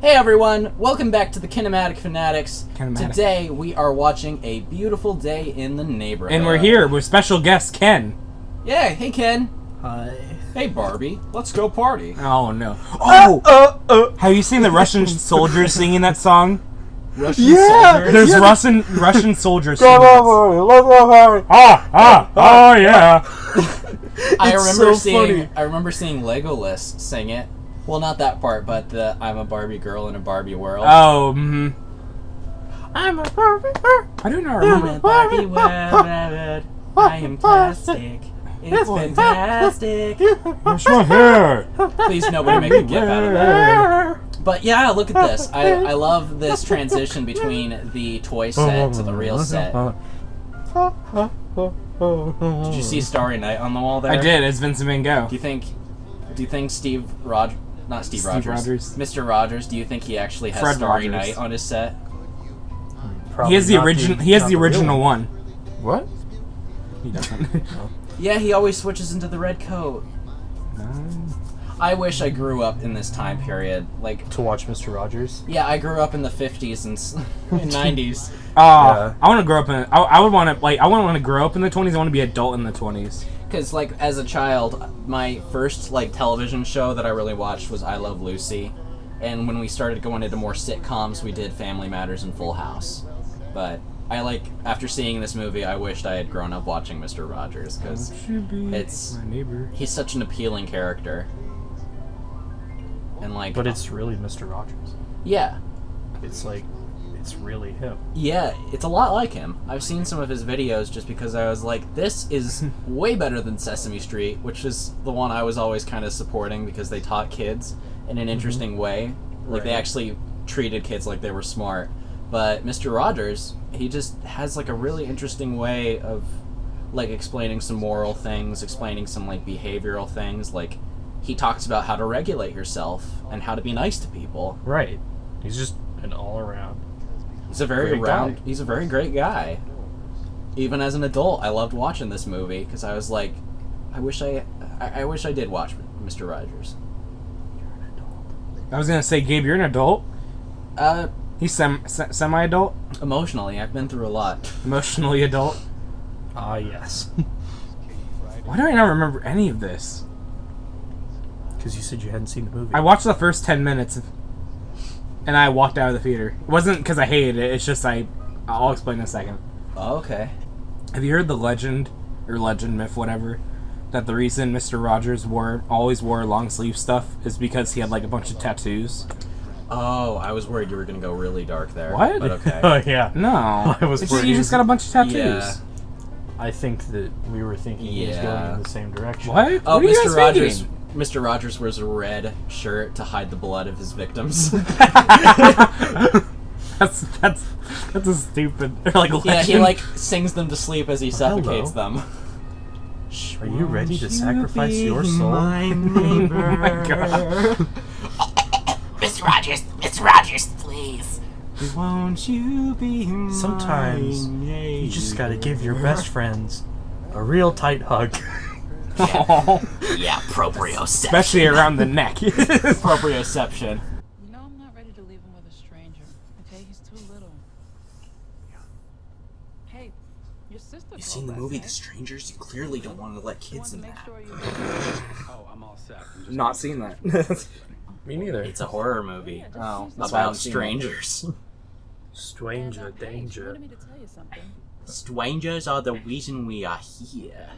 Hey everyone, welcome back to the Kinematic Fanatics. Kinematic. Today we are watching A Beautiful Day in the Neighborhood. And we're here with special guest Ken. Yeah, hey Ken. Hi. Hey Barbie, let's go party. Oh no. Oh! Have you seen the Russian soldiers singing that song? Russian Yeah! soldiers? There's Russian soldiers singing Come that over, let's go party. Oh yeah. I remember so funny. seeing Legolas sing it. Well, not that part, but the I'm a Barbie girl in a Barbie world. Oh, I'm a Barbie girl. I do not I'm a remember. Barbie world. I am plastic. It's fantastic. Where's my hair? Please, nobody make a gif out of that. But yeah, look at this. I love this transition between the toy set to the real set. Did you see Starry Night on the wall there? I did. It's Vincent Van Gogh. Do you think Steve Rogers, not Steve, Steve Rogers, Mr. Rogers, do you think he actually has Fred Starry Rogers. Night on his set? He has the original. He has the original one. What? He doesn't. Yeah, he always switches into the red coat. I wish I grew up in this time period. Like, To watch Mr. Rogers? yeah, I grew up in the 50s and 90s. Yeah. I want to grow up in. I would want to like. I wouldn't want to grow up in the 20s. I want to be adult in the 20s. Because, like, as a child, my first, like, television show that I really watched was I Love Lucy. And when we started going into more sitcoms, we did Family Matters and Full House. But after seeing this movie, I wished I had grown up watching Mr. Rogers, because My neighbor. he's such an appealing character. And, like... But it's really Mr. Rogers. Yeah. It's like, it's really him. Yeah, it's a lot like him. I've seen some of his videos just because I was like, this is way better than Sesame Street, which is the one I was always kind of supporting because they taught kids in an interesting way. Like, they actually treated kids like they were smart. But Mr. Rogers, he just has, like, a really interesting way of, like, explaining some moral things, explaining some, like, behavioral things. Like, he talks about how to regulate yourself and how to be nice to people. Right. He's just an all-around. He's a very great guy. Even as an adult, I loved watching this movie because I was like, I wish I did watch Mr. Rogers. I was gonna say, Gabe, you're an adult. Uh, He's semi-adult, emotionally, I've been through a lot. emotionally adult. Ah, yes. Why do I not remember any of this? Because you said you hadn't seen the movie. I watched the first 10 minutes, and I walked out of the theater. It wasn't because I hated it. It's just I'll explain in a second. Oh, okay. Have you heard the legend myth, whatever, that the reason Mr. Rogers always wore long sleeve stuff is because he had like a bunch of tattoos? Oh, I was worried you were gonna go really dark there. What? But okay. Oh, yeah. No, I was it's just, worried. you just got a bunch of tattoos. Yeah. I think that we were thinking he was going in the same direction. What? Oh, What are you Mr. guys Rogers. thinking? Mr. Rogers wears a red shirt to hide the blood of his victims. That's a stupid legend. Yeah, he like sings them to sleep as he hello. suffocates them. Are you ready to sacrifice your soul? My neighbor. Oh my God. Mr. Rogers, please. Won't you be Sometimes my you just neighbor? gotta give your best friends a real tight hug. Yeah, proprioception. Especially around the neck. Proprioception. You know I'm not ready to leave him with a stranger. Okay, he's too little. Hey, your sister. You seen the movie The Strangers? You clearly don't want to let kids in that. Oh, I'm all set. Not seen that. Me neither. It's a horror movie Oh, that's why I about haven't seen strangers. Stranger She danger. wanted me to tell you something. Strangers are the reason we are here.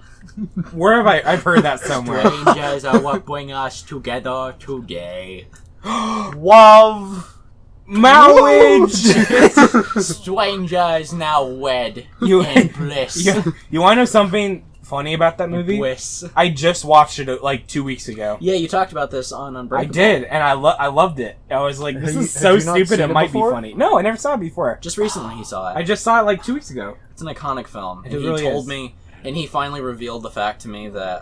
Where have I've heard that somewhere. Strangers are what bring us together today. Love, marriage. Strangers now wed You- in bliss. You want to know something funny about that movie? Bliss. I just watched it like 2 weeks ago. Yeah, you talked about this on I Unbreakable. did, and I loved it. I was like, this Have is you- so have you not stupid. seen It it might before? be funny. No, I never saw it before. Just recently he saw it. I just saw it like 2 weeks ago. It's an iconic film. And It he really told is. me, and he finally revealed the fact to me that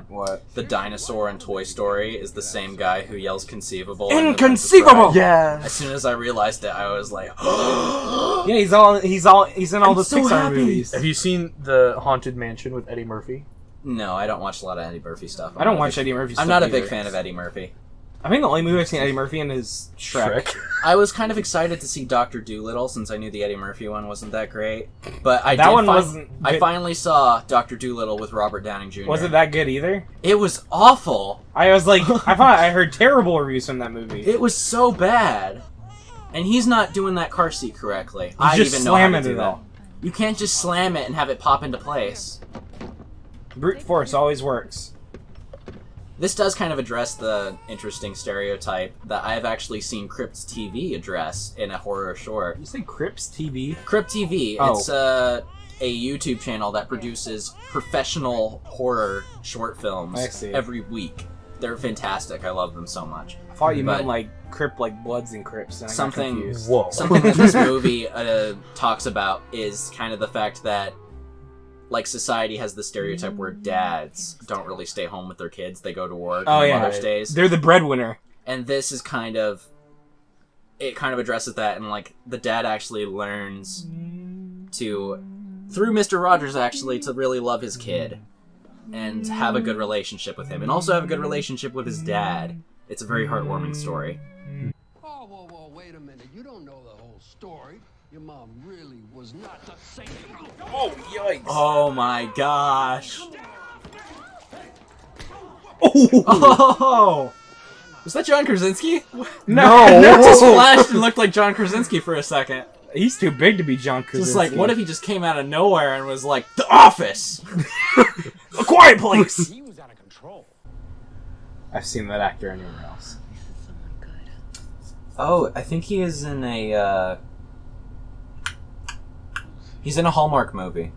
What? the dinosaur in Toy Story is the same guy who yells "conceivable." in The Princess Inconceivable! Bride. Yeah. As soon as I realized it, I was like, Yeah, he's in all the so Pixar happy. movies. Have you seen the Haunted Mansion with Eddie Murphy? No, I don't watch a lot of Eddie Murphy stuff. I don't watch Eddie Murphy stuff I'm not a either. big fan of Eddie Murphy. I think the only movie I've seen Eddie Murphy in is Shrek. I was kind of excited to see Dr. Dolittle since I knew the Eddie Murphy one wasn't that great. But I I finally saw Dr. Dolittle with Robert Downing Jr. Was it that good either? It was awful. I was like, I heard terrible reviews from that movie. It was so bad. And he's not doing that car seat correctly. I just even know how to slamming do it that. all. You can't just slam it and have it pop into place. Brute force always works. This does kind of address the interesting stereotype that I have actually seen Crypt TV address in a horror short. You say Crips TV? Crypt TV. Oh. It's a YouTube channel that produces professional horror short films every week. They're fantastic. I love them so much. I thought you meant like Crip, like Bloods and Crips. And Something Whoa. that this movie talks about is kind of the fact that like society has the stereotype where dads don't really stay home with their kids. They go to work on Mother's Days. They're the breadwinner. And this is kind of addresses that, and like the dad actually learns to, through Mr. Rogers actually, to really love his kid and have a good relationship with him, and also have a good relationship with his dad. It's a very heartwarming story. Whoa, wait a minute. You don't know the whole story. Your mom really was not the same. Oh, yikes. Oh my gosh. Oh! Was that John Krasinski? No! It just flashed and looked like John Krasinski for a second. He's too big to be John Krasinski. Just like, what if he just came out of nowhere and was like, The Office! A quiet place! He was out of control. I've seen that actor anywhere else. Oh, I think he is in a, he's in a Hallmark movie.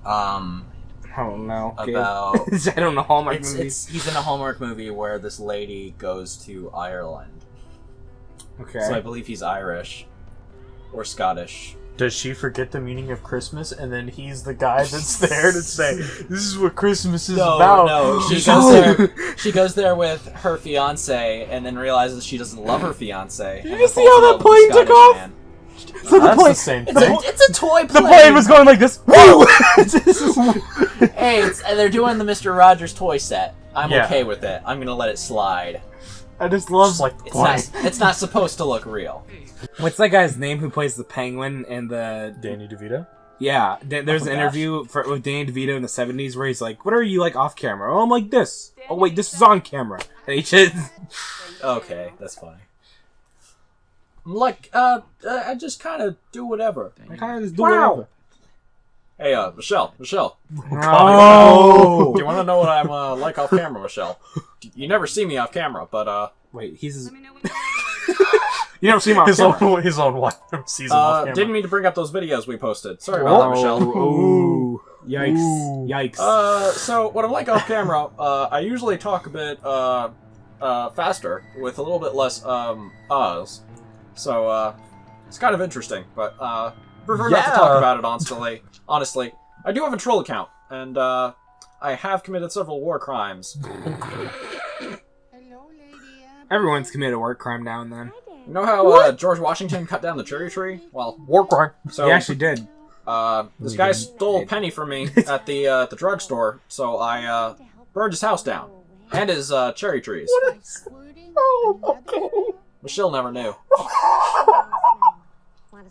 I don't know. About... I don't know Hallmark movies. He's in a Hallmark movie where this lady goes to Ireland. Okay. So I believe he's Irish. Or Scottish. Does she forget the meaning of Christmas, and then he's the guy that's there to say, "This is what Christmas is about"? No, she goes there with her fiance, and then realizes she doesn't love her fiance. Did you see how that plane took off? Man. So the That's plane, the same thing. It's a toy plane. The plane was going like this. Woo! Hey, they're doing the Mr. Rogers toy set. I'm Yeah. okay with it. I'm gonna let it slide. I just love like It's not supposed to look real. What's that guy's name who plays the Penguin and the... Danny DeVito. Yeah, there's an interview with Danny DeVito in the 70s where he's like, what are you like off camera? Oh, I'm like this. Oh, wait, this is on camera. And he just... Okay, that's funny. Like, I just kind of do whatever. I kind of just do whatever. Hey, Michelle. Oh! Do you want to know what I'm like off camera, Michelle? You never see me off camera, but Wait, he's... You never see him on camera. His own wife sees him off camera. Didn't mean to bring up those videos we posted. Sorry about that, Michelle. Ooh. Yikes. Yikes. So what I'm like off camera, I usually talk a bit faster with a little bit less uhs. So it's kind of interesting, but prefer not to talk about it honestly. I do have a troll account, and I have committed several war crimes. Everyone's committed a war crime now and then. You know how George Washington cut down the cherry tree? Well, war crime. So He actually did. this guy stole a penny from me at the drugstore, so I burned his house down and his cherry trees. Michelle never knew.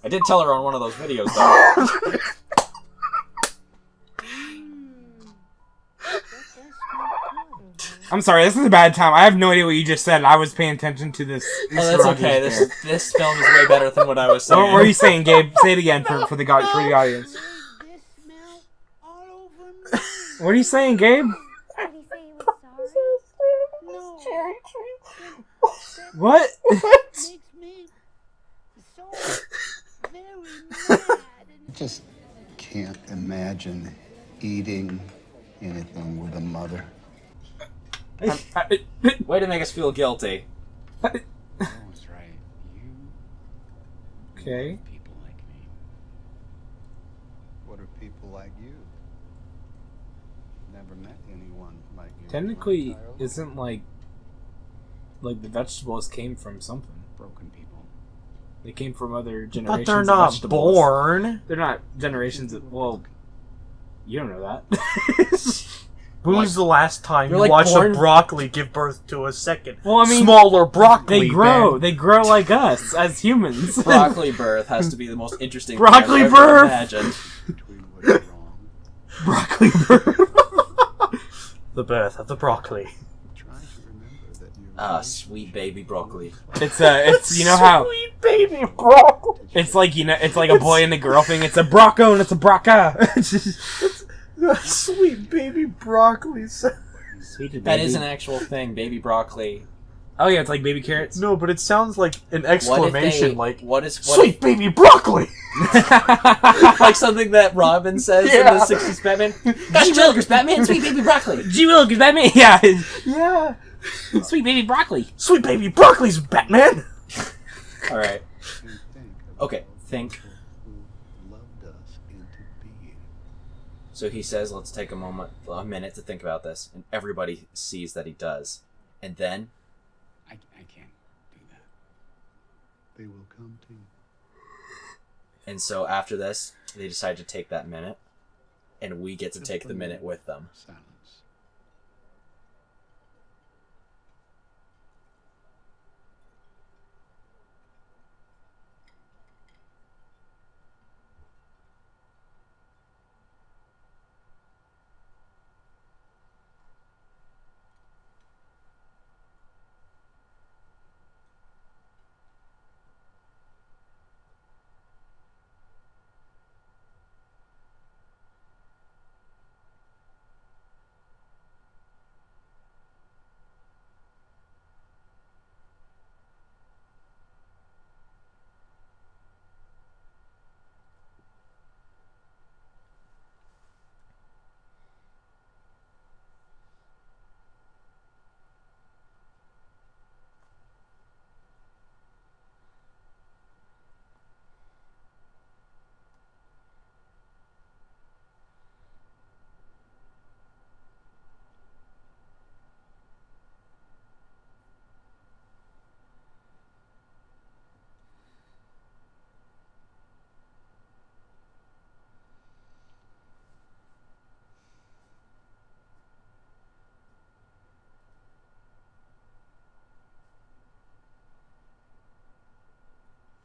I did tell her on one of those videos, though. I'm sorry, this is a bad time. I have no idea what you just said. I was paying attention to this. Oh, that's okay. This film is way better than what I was saying. What were you saying, Gabe? Say it again for the audience. What are you saying, Gabe? What? Just can't imagine eating anything with a mother. Way to make us feel guilty. That's right. You Okay. people like me. What are people like you? Never met anyone like you. Technically, isn't like the vegetables came from something. Broken people. They came from other generations. But they're of not vegetables. born. They're not generations of, well, you don't know that. When Like- was the last time You're you like watched born- a broccoli give birth to a second? Well, I mean, smaller broccoli. They grow. Ben. They grow like us as humans. Broccoli birth has to be the most interesting Broccoli thing I've ever birth! imagined. Between what is wrong. Broccoli bird. The birth of the broccoli. Try to remember that you Ah, sweet baby broccoli. It's you know how Sweet baby broccoli. it's like it's like a boy and a girl thing. It's a Brocco and it's a Brocca. Sweet baby broccoli. That is an actual thing, baby broccoli. Oh yeah, it's like baby carrots. No, but it sounds like an What if exclamation, they, like what is sweet baby broccoli. like something that Robin says in Yeah. the '60s Batman? Gosh, Willikers, Batman, sweet baby broccoli. Gee Willikers, Batman. Yeah, Yeah, sweet baby broccoli. sweet baby broccoli's Batman. All right. think Okay, think. people who loved us into being. So he says, "Let's take a minute to think about this," and everybody sees that he does, and then I can't do that. They will come to you. and so after this, they decide to take that minute, and we get to Just take the a minute with them. Silence.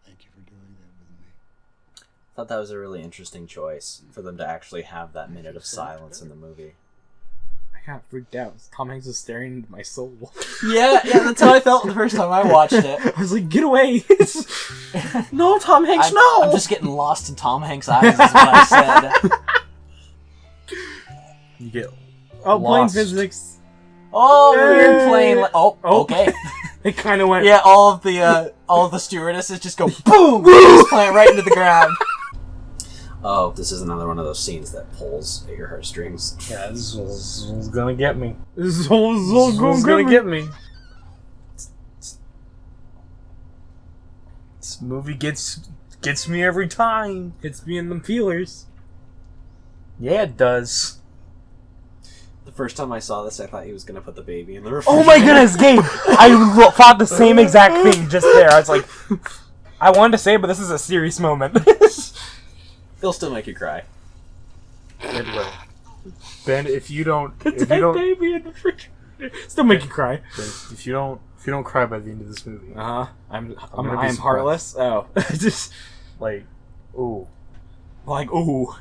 Thank you for doing that with me. I thought that was a really interesting choice for them to actually have that minute of silence in the movie. I got freaked out. Tom Hanks was staring into my soul. Yeah, that's how I felt the first time I watched it. I was like, get away! No, Tom Hanks, I'm just getting lost in Tom Hanks' eyes, is what I said. You get Oh, plane lost. physics. Oh, weird plane. Oh, okay. It kind of went. Yeah, all of the stewardesses just go boom, just plant right into the ground. Oh, this is another one of those scenes that pulls at your heartstrings. Yeah, this was gonna get me. This whole This was gonna get me. This movie gets me every time. Hits me in the feelers. Yeah, it does. The first time I saw this, I thought he was gonna put the baby in the Oh refrigerator. my goodness, Gabe! I thought the same exact thing just there. I was like, I wanted to say, but this is a serious moment. It'll still make you cry. It will. Ben, if you don't baby in the refrigerator. Still make you cry. if you don't cry by the end of this movie, Uh huh. I'm gonna be I am surprised. heartless. Oh, just like, ooh, like ooh.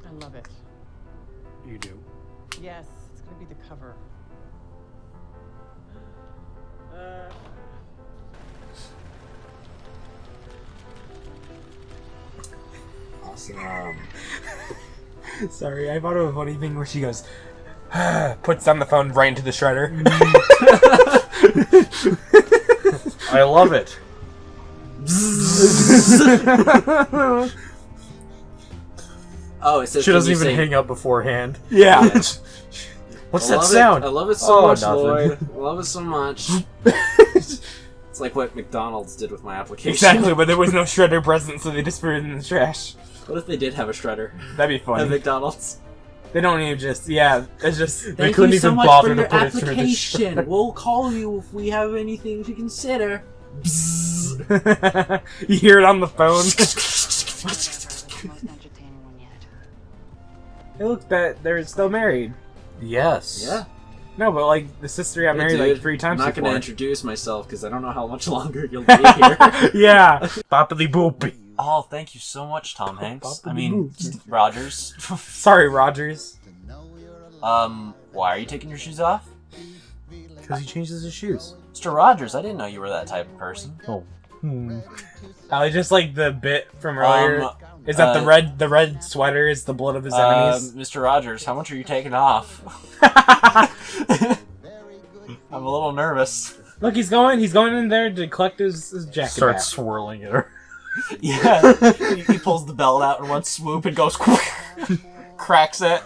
I love it. You do. Yes, it's gonna be the cover. Awesome. Sorry, I thought of a funny thing where she goes, puts down the phone right into the shredder. I love it. Oh, it says She doesn't can you even sing- hang up beforehand. Yeah. What's I that love sound? I love it so Oh, much, nothing. Lloyd. I love it so much. It's like what McDonald's did with my application. Exactly, but there was no shredder present, so they just threw it in the trash. What if they did have a shredder That'd be at funny. McDonald's? They don't even just, yeah, it's just, They couldn't even bother to put it through the application. We'll call you if we have anything to consider. you hear it on the phone. Most entertaining one yet. Hey, look, that they're still married. Yes. Yeah. No, but like the sister got married like 3 times I'm not going before. to introduce myself because I don't know how much longer you'll be here. Yeah. Boppity boop. Oh, thank you so much, Tom Hanks. I mean, Boppity-boop. Rogers. Sorry, Rogers. Why are you taking your shoes off? Because he changes his shoes. Mr. Rogers, I didn't know you were that type of person. Oh. I just like the bit from earlier. Is that uh, the red sweater is the blood of his enemies? Mr. Rogers, how much are you taking off? I'm a little nervous. Look, he's going in there to collect his jacket. Starts back. swirling it. Yeah. He pulls the belt out in one swoop and goes cracks it.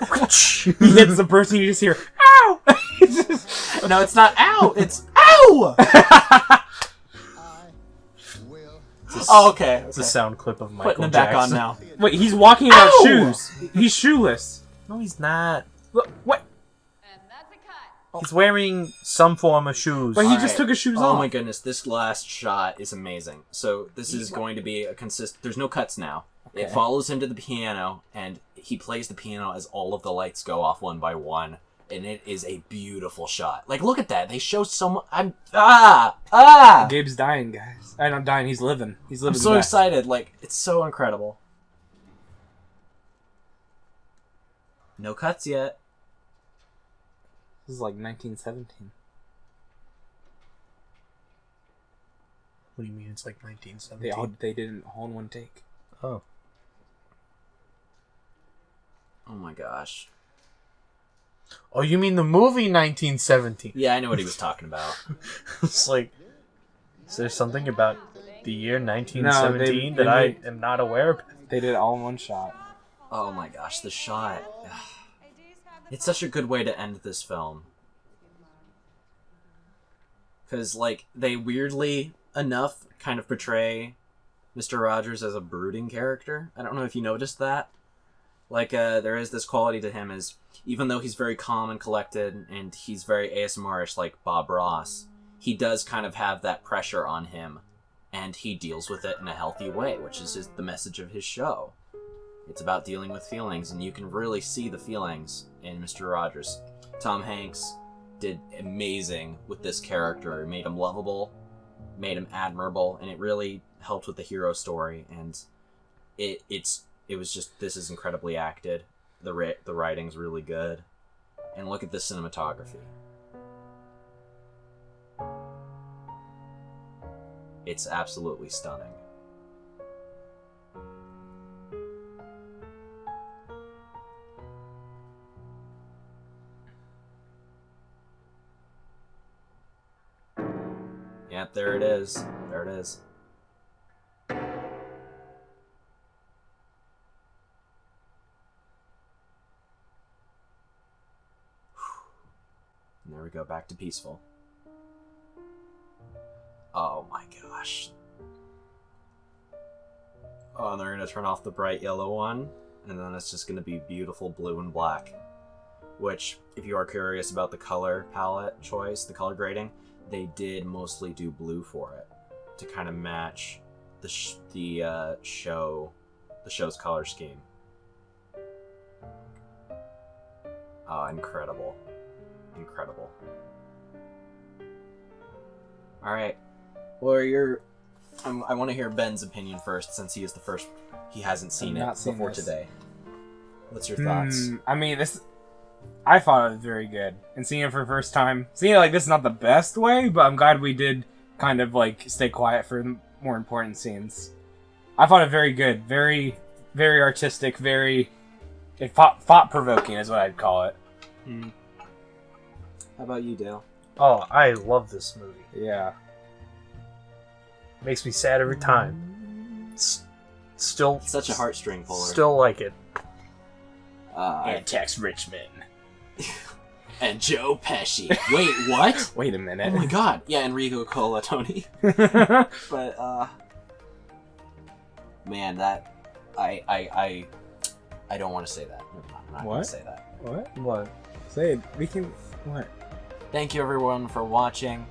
He hits the person, you just hear, ow! No, it's not ow, it's ow! Oh, okay. It's a sound clip of Michael Putting it back on Jackson. now. Wait, he's walking without Ow! shoes. He's shoeless. No, he's not. Look, what? He's wearing some form of shoes. But he Alright. just took his shoes Oh off. my goodness, this last shot is amazing. So this is going to be a there's no cuts now. It Okay. follows him to the piano, and he plays the piano as all of the lights go off one by one. And it is a beautiful shot. Like, look at that. They show so much. Gabe's dying, guys. I'm not dying. He's living. He's I'm living. so back. excited. Like, it's so incredible. No cuts yet. This is like 1917. What do you mean? It's like 1917. They did it all in one take. Oh. Oh my gosh. Oh, you mean the movie 1917? Yeah, I know what he was talking about. It's like, is there something about the year 1917 they that I made- am not aware of? They did it all in one shot. Oh my gosh, the shot. It's such a good way to end this film. Because, like, they weirdly enough kind of portray Mr. Rogers as a brooding character. I don't know if you noticed that. Like, there is this quality to him as, even though he's very calm and collected, and he's very ASMR-ish like Bob Ross, he does kind of have that pressure on him, and he deals with it in a healthy way, which is the message of his show. It's about dealing with feelings, and you can really see the feelings in Mr. Rogers. Tom Hanks did amazing with this character. It made him lovable, made him admirable, and it really helped with the hero story. And it was just, this is incredibly acted. The writing's really good, and look at the cinematography. It's absolutely stunning. Yep, there it is. There it is. And there we go, back to peaceful. Oh my gosh. Oh, and they're gonna turn off the bright yellow one, and then it's just gonna be beautiful blue and black. Which, if you are curious about the color palette choice, the color grading, they did mostly do blue for it to kind of match the show's color scheme. Oh, incredible. Incredible. Alright. Well, I want to hear Ben's opinion first, since he is the first. He hasn't seen I've it not seen before this. today. What's your thoughts? I mean, I thought it was very good. And seeing it for the first time, seeing it like this is not the best way, but I'm glad we did kind of like stay quiet for the more important scenes. I thought it very good. Very, very artistic, thought-provoking is what I'd call it. How about you, Dale? Oh, I love this movie. Yeah. Makes me sad every time. Still, It's such a heartstring puller. still like it. Tex Richmond. And Joe Pesci. Wait, what? Wait a Oh minute. my god. Yeah, Enrico Colatoni. But, man, that... I don't want to say that. Never mind, I'm not going to What? say that. What? What? Say it. We can... What? Thank you, everyone, for watching.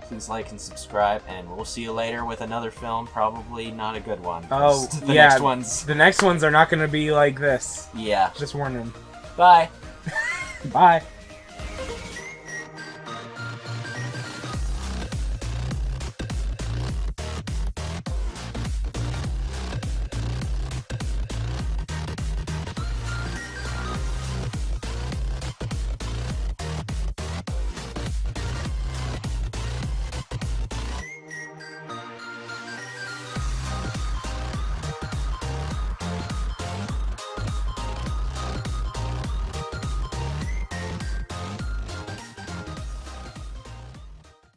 Please like and subscribe, and we'll see you later with another film. Probably not a good one. 'cause Oh, the yeah. next one's... The next ones are not going to be like this. Yeah. Just warning. Bye. Bye.